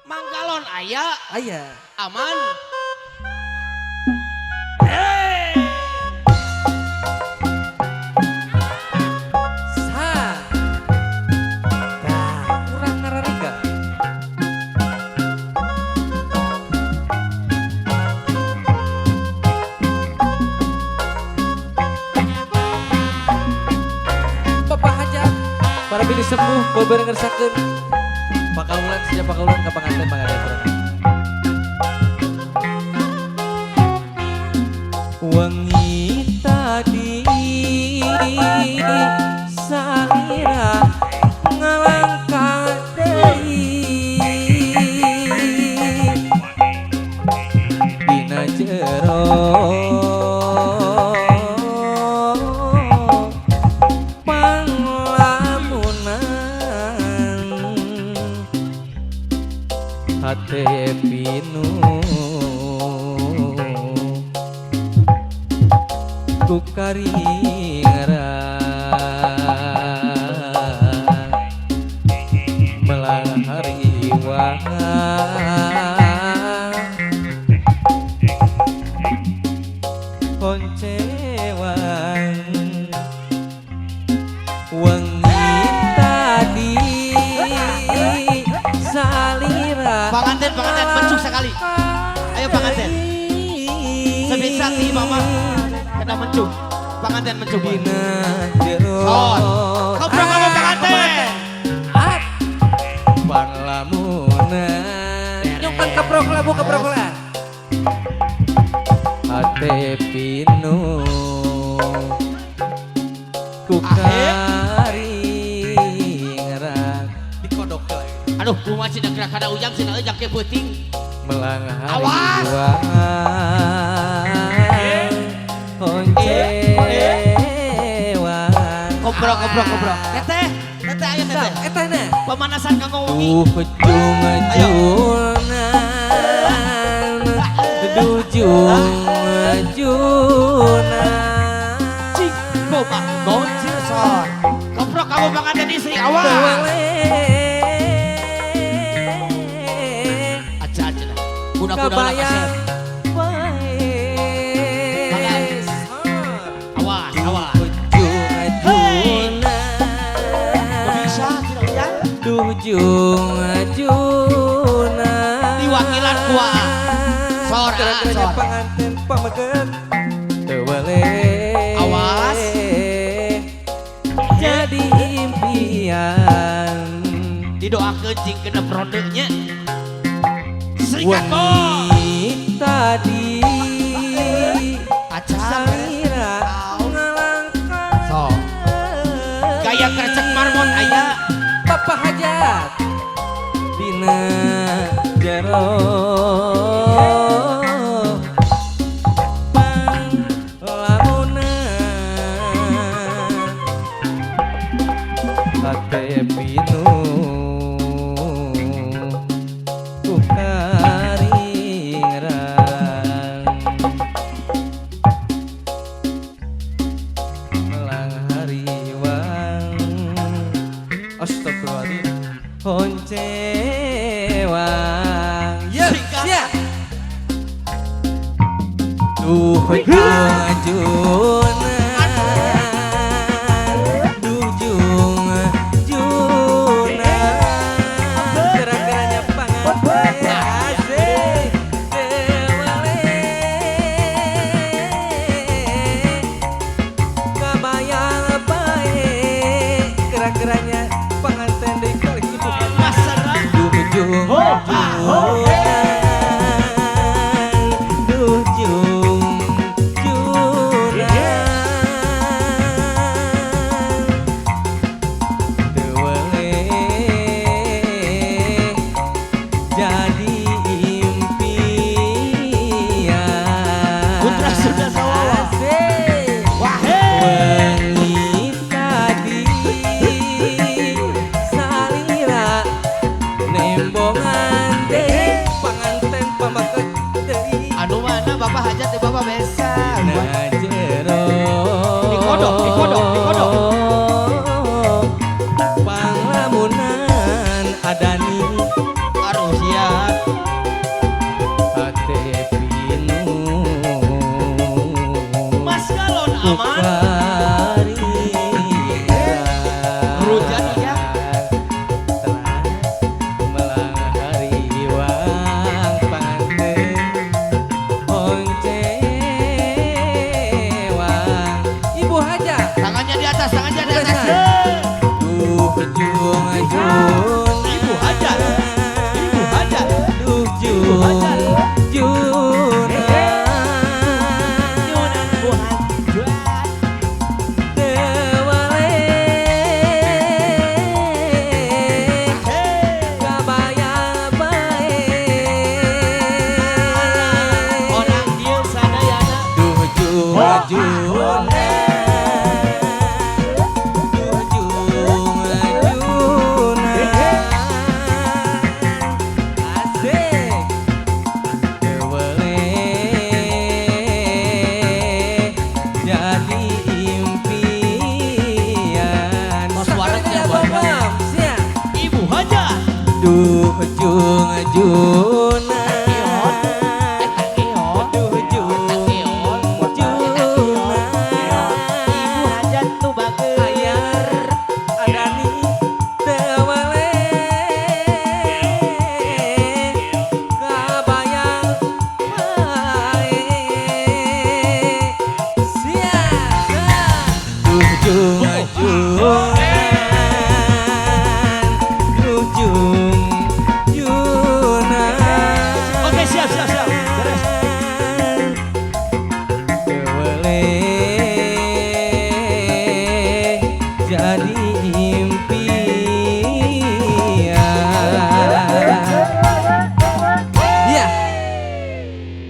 Manggalon aya, Aya. aman. Sa. Tah, kurang ngarariga. Bapak hajat para bini sembuh bebereng ngersakeun pakaulan sejak pakaulan ka panganten mangadaturana. Wengi tadi salira ngalangkah deui dina jero hate pinu kukari ngarang melang hari poncewan wengi tadi salira Panganten mencuk sekali. Ayo panganten. Sebisa ti mama kena mencuk. Panganten mencuk. dina jero Kobrok kamu panganten. Parlamunan nyukan keprok labu keprok lah hate pinu kukari ngerang dikodok lagi Aduh, kumaha cenah gerak kada ujang cenah ujang ke peuting. melang hari Awas. oncewan Kobrok. Teteh ayo teteh. eta na Pemanasan kanggo wengi. Jujunan Cik, boba gocil son. Kobrok kamu panganten istri awas. Aja lah. Kuda-kuda lah kasih. Awas. Bisa tidak ujang. Diwakilan kuah. Sor. Panganten pamageun teu Awas. jadi impian Didoakeun jing genep rondenya. Serikat bo. wengi tadi Aca salira ngalangkah So. Gaya krecek marmon aya. Papa hajat dina jero hate pinu kukari ngerang melang hariwang astagfirullahaladzim poncewang yes ya gerak-geraknya panganten asik kabayang bae gerak-geraknya panganten di kali itu jadi impian Putra sudah sawawa. asik wengi tadi salira nembongan deui panganten pamaket deui Anu mana bapak hajat di bapak besan. dina jero Dikodok. Panglamunan adani Aduh sia. ujung-ujung